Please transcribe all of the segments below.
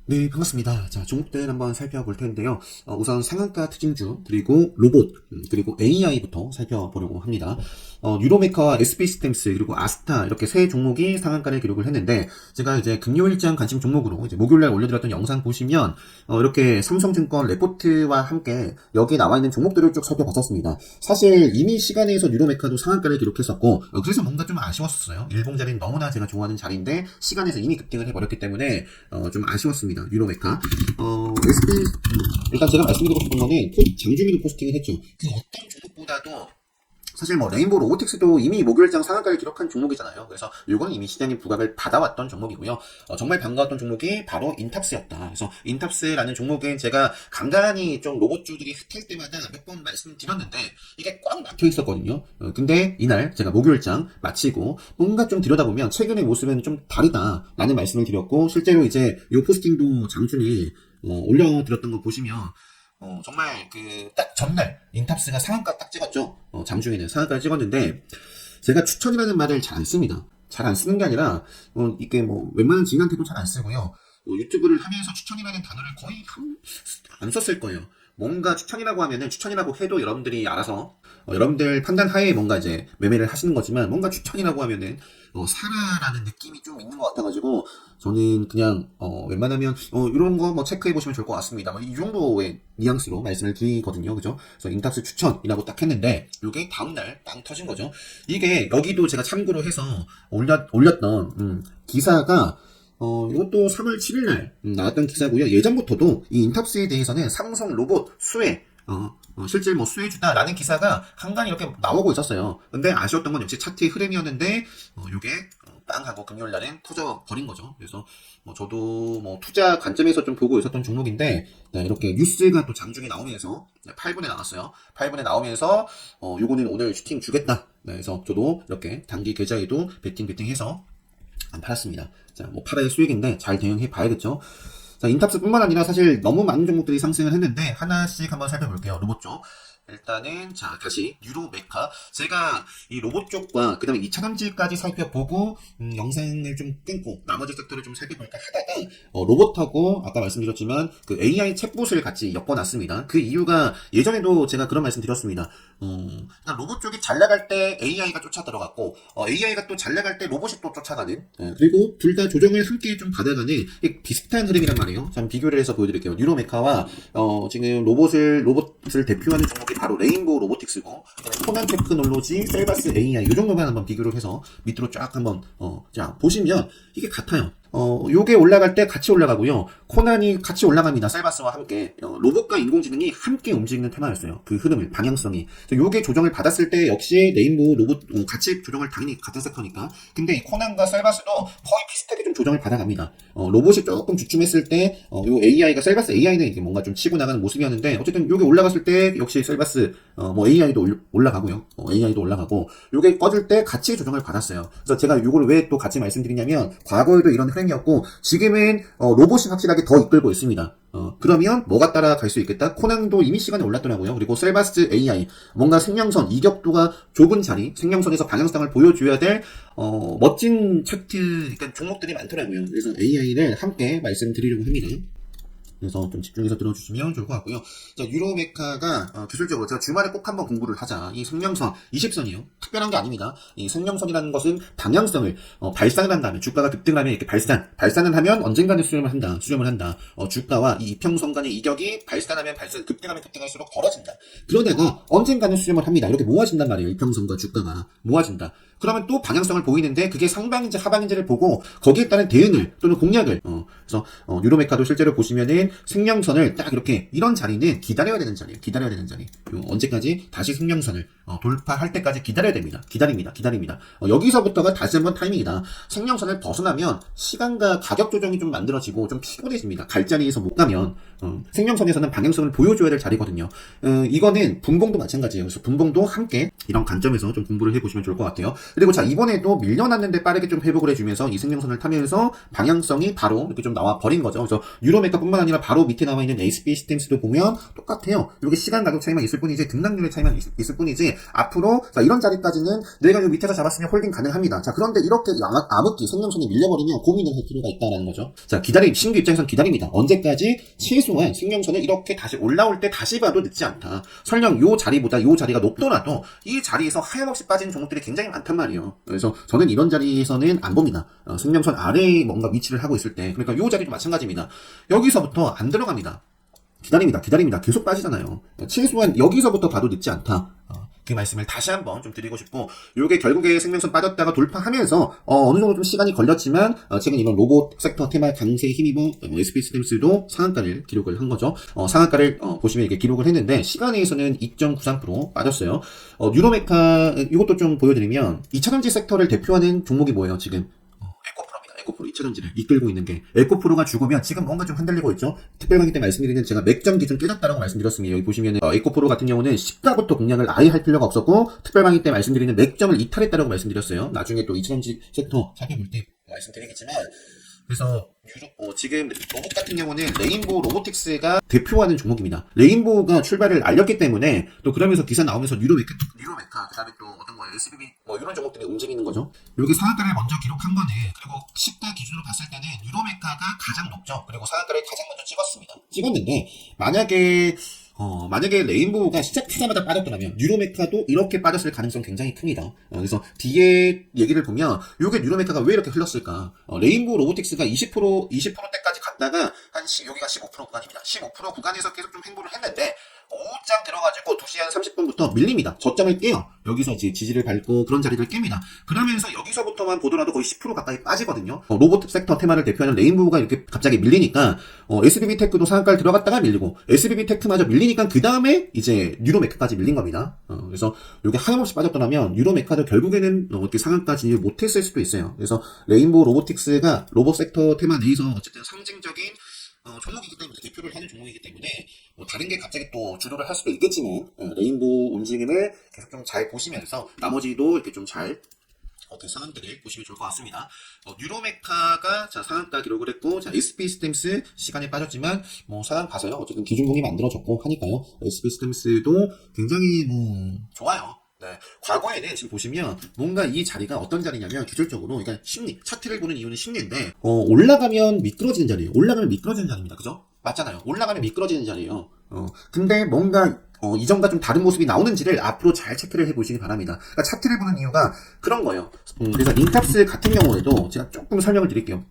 네, 반갑습니다. 자, 종목들 한번 살펴볼 텐데요. 우선 상한가 특징주, 그리고 로봇, 그리고 AI부터 살펴보려고 합니다. 뉴로메카와 SP시스템스, 그리고 아스타, 이렇게 세 종목이 상한가를 기록을 했는데, 제가 이제 금요일장 관심 종목으로 이제 목요일날 올려드렸던 영상 보시면, 이렇게 삼성증권 레포트와 함께 여기 나와 있는 종목들을 쭉 살펴봤었습니다. 사실 이미 시간에서 뉴로메카도 상한가를 기록했었고, 그래서 뭔가 좀 아쉬웠었어요. 일봉 자리는 너무나 제가 좋아하는 자리인데, 시간에서 이미 급등을 해버렸기 때문에, 좀 아쉬웠습니다. 유로메카. SP, 일단 제가 말씀드리고 싶은 거는, 장중에도 포스팅을 했죠. 그 어떤 종목보다도, 사실 뭐 레인보우 로보틱스도 이미 목요일장 상한가를 기록한 종목이잖아요. 그래서 이건 이미 시장이 부각을 받아왔던 종목이고요. 정말 반가웠던 종목이 바로 인탑스였다. 그래서 인탑스라는 종목은 제가 간간히 좀 로봇주들이 핫할 때마다 몇 번 말씀드렸는데 이게 꽉 막혀 있었거든요. 근데 이날 제가 목요일장 마치고 뭔가 좀 들여다보면 최근의 모습은 좀 다르다라는 말씀을 드렸고, 실제로 이제 이 포스팅도 장중에 올려드렸던 거 보시면 정말 딱 전날 인탑스가 상한가 딱 찍었죠. 장중에는 상한가를 찍었는데, 제가 추천이라는 말을 잘 안 씁니다. 잘 안 쓰는 게 아니라 이게 뭐 웬만한 지인한테도 잘 안 쓰고요. 유튜브를 하면서 추천이라는 단어를 거의 안 썼을 거예요. 뭔가 추천이라고 하면은, 추천이라고 해도 여러분들이 알아서 여러분들 판단 하에 뭔가 이제 매매를 하시는 거지만, 뭔가 추천이라고 하면은 사라라는 느낌이 좀 있는 것 같아가지고, 저는 그냥 웬만하면 이런 거 뭐 체크해 보시면 좋을 것 같습니다. 뭐 이 정도의 뉘앙스로 말씀을 드리거든요, 그죠? 그래서 인탑스 추천이라고 딱 했는데, 이게 다음날 빵 터진 거죠. 이게 여기도 제가 참고로 해서 올렸던 기사가 이것도 3월 7일날 나왔던 기사고요. 예전부터도 이 인탑스에 대해서는 삼성 로봇 수혜, 실제 뭐 수혜주다라는 기사가 간간히 이렇게 나오고 있었어요. 근데 아쉬웠던 건 역시 차트의 흐름이었는데, 요게 빵 하고 금요일 날엔 터져 버린 거죠. 그래서 뭐 저도 뭐 투자 관점에서 좀 보고 있었던 종목인데, 네, 이렇게 뉴스가 또 장중에 나오면서 8분에 나왔어요. 8분에 나오면서 요거는 오늘 슈팅 주겠다. 네, 그래서 저도 이렇게 단기 계좌에도 베팅해서 안 팔았습니다. 자, 뭐 팔아야 수익인데 잘 대응해 봐야겠죠. 자, 인탑스뿐만 아니라 사실 너무 많은 종목들이 상승을 했는데 하나씩 한번 살펴볼게요. 로봇 쪽. 일단은 자, 다시 뉴로메카. 제가 이 로봇 쪽과 그다음에 2차 감지까지 살펴보고 영상을 좀 끊고 나머지 섹터를 좀 살펴볼까 하다가 로봇하고 아까 말씀드렸지만 그 AI 챗봇을 같이 엮어놨습니다. 그 이유가 예전에도 제가 그런 말씀 드렸습니다. 그러니까 로봇 쪽이 잘 나갈 때 AI가 쫓아 들어갔고, AI가 또 잘 나갈 때 로봇이 또 쫓아가는, 그리고 둘 다 조정을 함께 좀 받아가는 비슷한 흐름이란 말이에요. 자, 비교를 해서 보여드릴게요. 뉴로메카와 지금 로봇을 대표하는 종목이 바로 레인보우 로보틱스고, 코난 테크놀로지, 셀바스 AI, 이 정도만 한번 비교를 해서 밑으로 쫙 한번 자 보시면 이게 같아요. 요게 올라갈 때 같이 올라가고요. 코난이 같이 올라갑니다. 셀바스와 함께. 로봇과 인공지능이 함께 움직이는 테마였어요. 그 흐름을, 방향성이. 요게 조정을 받았을 때 역시 레인보우 로봇 같이 조정을, 당연히 같은 섹터니까. 근데 이 코난과 셀바스도 거의 비슷하게 좀 조정을 받아갑니다. 로봇이 조금 주춤했을 때, 요 AI가, 셀바스 AI는 이게 뭔가 좀 치고 나가는 모습이었는데, 어쨌든 요게 올라갔을 때 역시 셀바스, 뭐 AI도 올라가고요. AI도 올라가고, 요게 꺼질 때 같이 조정을 받았어요. 그래서 제가 요거를 왜 또 같이 말씀드리냐면, 과거에도 이런 흐름이었고, 지금은 로봇이 확실하게 더 이끌고 있습니다. 그러면 뭐가 따라갈 수 있겠다? 코난도 이미 시간에 올랐더라고요. 그리고 셀바스 AI, 뭔가 생명선, 이격도가 좁은 자리, 생명선에서 방향성을 보여줘야 될 멋진 차트, 그러니까 종목들이 많더라고요. 그래서 AI를 함께 말씀드리려고 합니다. 그래서 좀 집중해서 들어주시면 좋을 것 같고요. 자, 유로메카가 기술적으로 제가 주말에 꼭 한번 공부를 하자. 이 생명선 20선이에요. 특별한 게 아닙니다. 이 생명선이라는 것은 방향성을 발산을 한다면, 주가가 급등을 하면 이렇게 발산을 하면 언젠가는 수렴을 한다. 주가와 이 이평선 간의 이격이 발산하면 급등하면 급등할수록 벌어진다. 그러다가 언젠가는 수렴을 합니다. 이렇게 모아진단 말이에요. 이평선과 주가가 모아진다. 그러면 또 방향성을 보이는데, 그게 상방인지 하방인지를 보고 거기에 따른 대응을 또는 공략을, 그래서 뉴로메카도 실제로 보시면은 생명선을 딱 이렇게, 이런 자리는 기다려야 되는 자리예요. 언제까지? 다시 생명선을 돌파할 때까지 기다려야 됩니다. 기다립니다. 여기서부터가 다시 한번 타이밍이다. 생명선을 벗어나면 시간과 가격 조정이 좀 만들어지고 좀 피곤해집니다. 갈 자리에서 못 가면. 생명선에서는 방향성을 보여줘야 될 자리거든요. 이거는 분봉도 마찬가지예요. 그래서 분봉도 함께 이런 관점에서 좀 공부를 해보시면 좋을 것 같아요. 그리고 자, 이번에도 밀려났는데 빠르게 좀 회복을 해주면서 이 생명선을 타면서 방향성이 바로 이렇게 좀 나와 버린 거죠. 그래서 유로메카뿐만 아니라 바로 밑에 나와 있는 SB 시스템스도 보면 똑같아요. 이게 시간 가격 차이만 있을 뿐이지 등락률의 차이만 있을 뿐이지 앞으로 자, 이런 자리까지는 내가 요 밑에서 잡았으면 홀딩 가능합니다. 자, 그런데 이렇게 암흑기 생명선이 밀려버리면 고민을 할 필요가 있다라는 거죠. 자, 신규 입장에선 기다립니다. 언제까지? 최소한 생명선을 이렇게 다시 올라올 때 다시 봐도 늦지 않다. 설령 요 자리보다 요 자리가 높더라도 이 자리에서 하염없이 빠진 종목들이 굉장히 많단 말이에요. 그래서 저는 이런 자리에서는 안 봅니다. 생명선 아래에 뭔가 위치를 하고 있을 때, 그러니까 요 자리도 마찬가지입니다. 여기서부터 안 들어갑니다. 기다립니다. 계속 빠지잖아요. 최소한 여기서부터 봐도 늦지 않다. 그 말씀을 다시 한번 좀 드리고 싶고, 요게 결국에 생명선 빠졌다가 돌파하면서 어느 정도 좀 시간이 걸렸지만 최근 이런 로봇 sek터 테마 강세에 힘입어 SB 시스템스도 상한가를 기록을 한 거죠. 상한가를 보시면 이렇게 기록을 했는데 시간에서는 2.93% 빠졌어요. 유로메카 이것도 좀 보여드리면 2차전지 섹터를 대표하는 종목이 뭐예요 지금? 에코프로 2차전지를 이끌고 있는 게 에코프로가 죽으면 지금 뭔가 좀 흔들리고 있죠. 특별강의 때 말씀드리는 제가 맥점 기준 깨졌다라고 말씀드렸습니다. 여기 보시면은 에코프로 같은 경우는 시가부터 공략을 아예 할 필요가 없었고 특별강의 때 말씀드리는 맥점을 이탈했다라고 말씀드렸어요. 나중에 또 2차전지 섹터 살펴볼 때 말씀드리겠지만 그래서 지금 로봇 같은 경우는 레인보우 로보틱스가 대표하는 종목입니다. 레인보우가 출발을 알렸기 때문에 또 그러면서 기사 나오면서 유로메카 그다음에 또 어떤 거예요? SBB 이런 종목들이 움직이는 거죠. 여기 상한가를 먼저 기록한 거는 그리고 시가 기준으로 봤을 때는 유로메카가 가장 높죠. 그리고 상한가를 가장 먼저 찍었는데 만약에 레인보우가 시작하자마자 빠졌더라면 유로메카도 이렇게 빠졌을 가능성 굉장히 큽니다. 그래서 뒤에 얘기를 보면 이게 유로메카가 왜 이렇게 흘렀을까? 레인보우 로보틱스가 20%대까지 갔다가 여기가 15% 구간입니다. 15% 구간에서 계속 좀 횡보를 했는데 오장 들어가지고 2시 한 30분부터 밀립니다. 저점을 깨요. 여기서 이제 지지를 밟고 그런 자리를 깹니다. 그러면서 여기서부터만 보더라도 거의 10% 가까이 빠지거든요. 로봇 섹터 테마를 대표하는 레인보우가 이렇게 갑자기 밀리니까 SBB 테크도 상한가를 들어갔다가 밀리고 SBB 테크마저 밀리니까 그 다음에 이제 유로메카까지 밀린 겁니다. 그래서 이게 하염없이 빠졌더라면 유로메카도 결국에는 어떻게 상한가 진입을 못했을 수도 있어요. 그래서 레인보우 로보틱스가 로봇 섹터 테마 내에서 어쨌든 상징적인 종목이기 때문에 대표를 하는 종목이기 때문에 다른 게 갑자기 또 주도를 할 수도 있겠지만 레인보우 움직임을 계속 좀 잘 보시면서 나머지도 이렇게 좀 잘 어떤 상한가를 보시면 좋을 것 같습니다. 유로메카가 자 상한가 기록을 했고 자 SB 시스템스 시간이 빠졌지만 상한 가서요. 어쨌든 기준봉이 만들어졌고 하니까요. SB 시스템스도 굉장히 좋아요. 네. 과거에는 지금 보시면 뭔가 이 자리가 어떤 자리냐면 기술적으로 그러니까 심리 차트를 보는 이유는 심리인데 올라가면 미끄러지는 자리예요. 올라가면 미끄러지는 자리입니다. 그죠? 맞잖아요. 올라가면 미끄러지는 자리예요. 근데 뭔가 이전과 좀 다른 모습이 나오는지를 앞으로 잘 체크를 해보시기 바랍니다. 그러니까 차트를 보는 이유가 그런 거예요. 그래서 인캅스 같은 경우에도 제가 조금 설명을 드릴게요.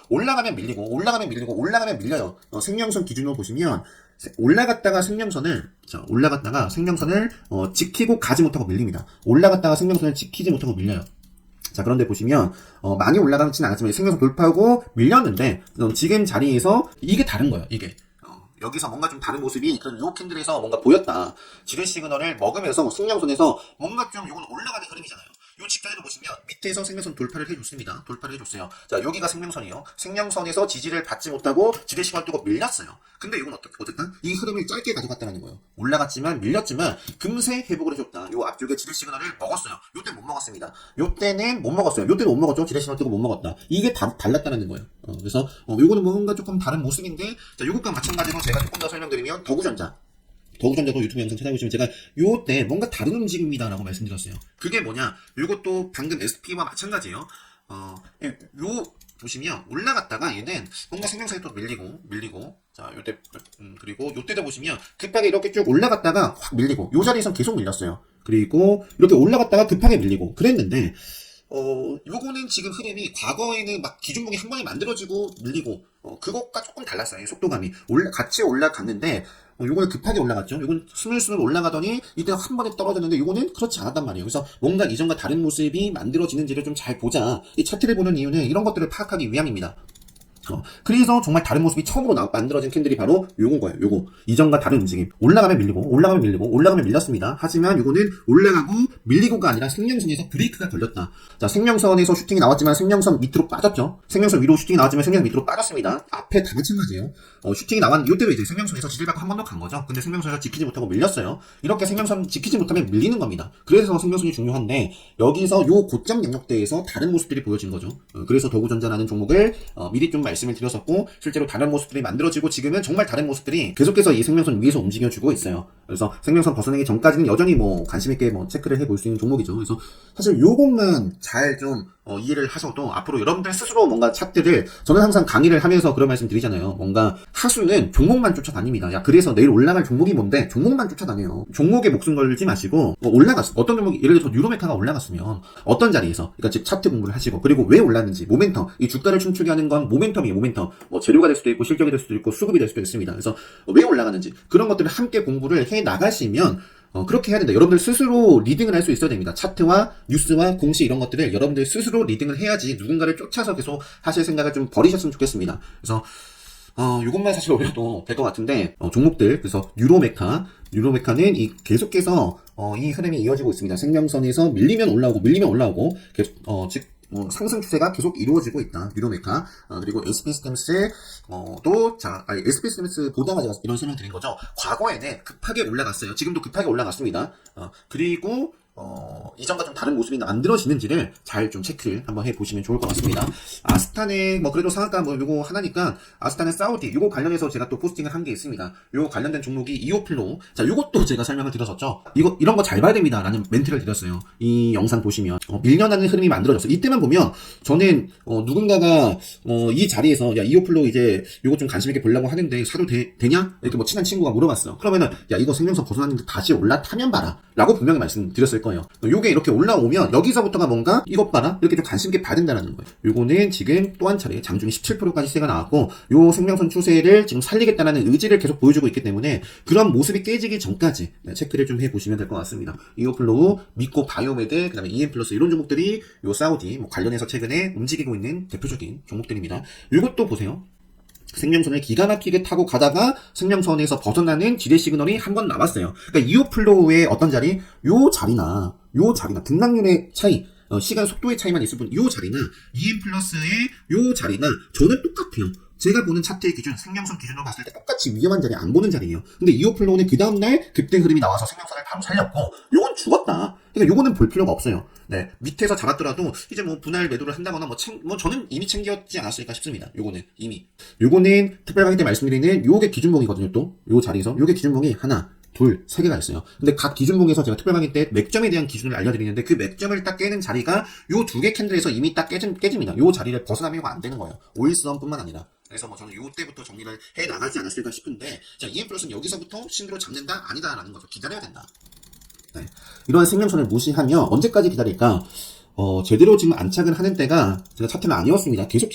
올라가면 밀려요. 생명선 기준으로 보시면 올라갔다가 생명선을 지키고 가지 못하고 밀립니다. 올라갔다가 생명선을 지키지 못하고 밀려요. 자, 그런데 보시면 많이 올라가지는 않았지만 생명선 돌파하고 밀렸는데 지금 자리에서 이게 다른 거예요. 이게 여기서 뭔가 좀 다른 모습이 그런 요 캔들에서 뭔가 보였다. 지른 시그널을 먹으면서 생명선에서 뭔가 좀 요건 올라가는 흐름이잖아요. 요 직전에도 보시면 밑에서 생명선 돌파를 해줬습니다. 돌파를 해줬어요. 자, 여기가 생명선이요. 생명선에서 지지를 받지 못하고 지뢰 시간을 두고 밀렸어요. 근데 이건 어쨌든 이 흐름을 짧게 가져갔다는 거예요. 올라갔지만 밀렸지만 금세 회복을 해줬다. 요 앞쪽에 지뢰 시그널을 먹었어요. 요때 못 먹었습니다. 요때는 못 먹었어요. 요때는 못 먹었죠. 지뢰 시그널 뜨고 못 먹었다. 이게 달랐다는 거예요. 그래서 요거는 뭔가 조금 다른 모습인데 자, 요것과 마찬가지로 제가 조금 더 설명드리면 더구전자도 유튜브 영상 찾아보시면 제가 요때 뭔가 다른 움직임이다라고 말씀드렸어요. 그게 뭐냐? 요것도 방금 SP와 마찬가지예요. 요 보시면 올라갔다가 얘는 뭔가 생명선이 또 밀리고 자 요때 그리고 요때도 보시면 급하게 이렇게 쭉 올라갔다가 확 밀리고 요 자리에선 계속 밀렸어요. 그리고 이렇게 올라갔다가 급하게 밀리고 그랬는데 요거는 지금 흐름이 과거에는 막 기준봉이 한 번에 만들어지고 밀리고 그것과 조금 달랐어요. 속도감이 같이 올라갔는데 요거는 급하게 올라갔죠. 요건 스물스물 올라가더니 이때 한 번에 떨어졌는데 요거는 그렇지 않았단 말이에요. 그래서 뭔가 이전과 다른 모습이 만들어지는지를 좀 잘 보자. 이 차트를 보는 이유는 이런 것들을 파악하기 위함입니다. 그래서 정말 다른 모습이 처음으로 만들어진 캔들이 바로 요건 거예요. 요거. 이전과 다른 움직임. 올라가면 밀리고, 올라가면 밀리고, 올라가면 밀렸습니다. 하지만 요거는 올라가고 밀리고가 아니라 생명선에서 브레이크가 걸렸다. 자, 생명선에서 슈팅이 나왔지만 생명선 밑으로 빠졌죠. 생명선 위로 슈팅이 나왔지만 생명선 밑으로 빠졌습니다. 앞에 다 마찬가지예요. 슈팅이 나왔, 요때도 이제 생명선에서 지지받고 한 번 더 간 거죠. 근데 생명선에서 지키지 못하고 밀렸어요. 이렇게 생명선 지키지 못하면 밀리는 겁니다. 그래서 생명선이 중요한데, 여기서 요 고점 영역대에서 다른 모습들이 보여진 거죠. 그래서 도구전자라는 종목을 미리 좀 말씀을 드렸었고, 실제로 다른 모습들이 만들어지고, 지금은 정말 다른 모습들이 계속해서 이 생명선 위에서 움직여주고 있어요. 그래서 생명선 벗어나기 전까지는 여전히 관심있게 체크를 해볼 수 있는 종목이죠. 그래서 사실 요것만 잘 좀 이해를 하셔도 앞으로 여러분들 스스로 뭔가 차트를, 저는 항상 강의를 하면서 그런 말씀 드리잖아요. 뭔가 하수는 종목만 쫓아다닙니다. 야, 그래서 내일 올라갈 종목이 뭔데? 종목만 쫓아다녀요. 종목에 목숨 걸지 마시고, 올라갔어. 어떤 종목이, 예를 들어서 뉴로메카가 올라갔으면 어떤 자리에서, 그러니까 즉 차트 공부를 하시고, 그리고 왜 올랐는지, 모멘텀, 이 주가를 춤추게 하는 건 모멘텀이에요. 모멘텀. 재료가 될 수도 있고, 실적이 될 수도 있고, 수급이 될 수도 있습니다. 그래서 왜 올라가는지, 그런 것들을 함께 공부를 해 나가시면 그렇게 해야 된다. 여러분들 스스로 리딩을 할 수 있어야 됩니다. 차트와 뉴스와 공시 이런 것들을 여러분들 스스로 리딩을 해야지 누군가를 쫓아서 계속 하실 생각을 좀 버리셨으면 좋겠습니다. 그래서 요것만 사실 올려도 될 것 같은데, 종목들, 그래서 뉴로메카는 계속해서 이 흐름이 이어지고 있습니다. 생명선에서 밀리면 올라오고, 계속, 즉, 상승 추세가 계속 이루어지고 있다. 뉴로메카. 그리고 SP시스템스, SP시스템스 보다가 제가 이런 설명 드린 거죠. 과거에는 급하게 올라갔어요. 지금도 급하게 올라갔습니다. 그리고, 이전과 좀 다른 모습이 만들어지는지를 잘 좀 체크를 한번 해보시면 좋을 것 같습니다. 아스탄의, 그래도 상한가 요거 하나니까, 아스탄의 사우디, 요거 관련해서 제가 또 포스팅을 한 게 있습니다. 요거 관련된 종목이 이오플로우. 자, 요것도 제가 설명을 드렸었죠. 이런 거 잘 봐야 됩니다. 라는 멘트를 드렸어요. 이 영상 보시면. 밀려나는 흐름이 만들어졌어요. 이때만 보면, 저는, 누군가가, 이 자리에서, 야, 이오플로우 이제, 요거 좀 관심있게 보려고 하는데, 사도 되냐? 이렇게 친한 친구가 물어봤어. 그러면은, 야, 이거 생명선 벗어났는데 다시 올라타면 봐라. 라고 분명히 말씀드렸을 거예요. 요게 이렇게 올라오면 여기서부터가 뭔가 이것 봐라 이렇게 좀 관심있게 봐야 된다는 거예요. 요거는 지금 또 한 차례 장중에 17%까지 시세가 나왔고, 요 생명선 추세를 지금 살리겠다는 의지를 계속 보여주고 있기 때문에 그런 모습이 깨지기 전까지 체크를 좀 해보시면 될 것 같습니다. 이오플로우, 미코 바이오메드, 그 다음에 EM플러스 이런 종목들이 요 사우디 관련해서 최근에 움직이고 있는 대표적인 종목들입니다. 요것도 보세요. 생명선을 기가 막히게 타고 가다가 생명선에서 벗어나는 지뢰 시그널이 한 번 나왔어요. 그러니까 이오플로우의 어떤 자리, 요 자리나 등락률의 차이, 시간 속도의 차이만 있을 뿐, 요 자리나 EM플러스의 요 자리나 저는 똑같아요. 제가 보는 차트의 기준, 생명선 기준으로 봤을 때 똑같이 위험한 자리 안 보는 자리예요. 근데 이오플로우는 그 다음날 급등 흐름이 나와서 생명선을 바로 살렸고, 요건 죽었다. 그러니까 요거는 볼 필요가 없어요. 네, 밑에서 잡았더라도 이제 분할 매도를 한다거나 저는 이미 챙겼지 않았을까 싶습니다. 요거는 특별 강의 때 말씀드리는 요게 기준봉이거든요. 또 요 자리에서 요게 기준봉이 하나, 둘, 세 개가 있어요. 근데 각 기준봉에서 제가 특별 강의 때 맥점에 대한 기준을 알려드리는데, 그 맥점을 딱 깨는 자리가 요 두 개 캔들에서 이미 딱 깨집니다. 요 자리를 벗어나면 안 되는 거예요. 오일선뿐만 아니라. 그래서 저는 요때부터 정리를 해 나가지 않았을까 싶은데, 자, EM플러스는 여기서부터 신드로 잡는다? 아니다라는 거죠. 기다려야 된다. 네. 이러한 생명선을 무시하며 언제까지 기다릴까? 제대로 지금 안착을 하는 때가 제가 차트는 아니었습니다. 계속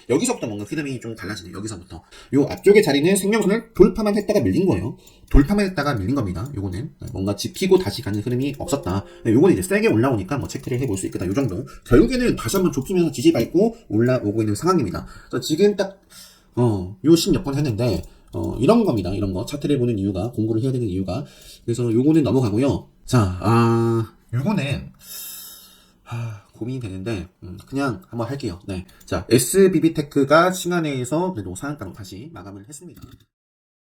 여기서부터 뭔가 흐름이 좀 달라지네요. 여기서부터. 요 앞쪽의 자리는 생명선을 돌파만 했다가 밀린 거예요. 돌파만 했다가 밀린 겁니다. 요거는 뭔가 지키고 다시 가는 흐름이 없었다. 요거는 이제 세게 올라오니까 체크를 해볼 수 있겠다. 요 정도. 결국에는 다시 한번 좁히면서 지지밟고 올라오고 있는 상황입니다. 그래서 지금 딱 요 10몇 번 했는데, 이런 겁니다. 이런 거. 차트를 보는 이유가, 공부를 해야 되는 이유가. 그래서 요거는 넘어가고요. 자, 요거는, 고민이 되는데, 그냥 한번 할게요. 네. 자, SBB테크가 시간에서 그래도 상한가로 다시 마감을 했습니다.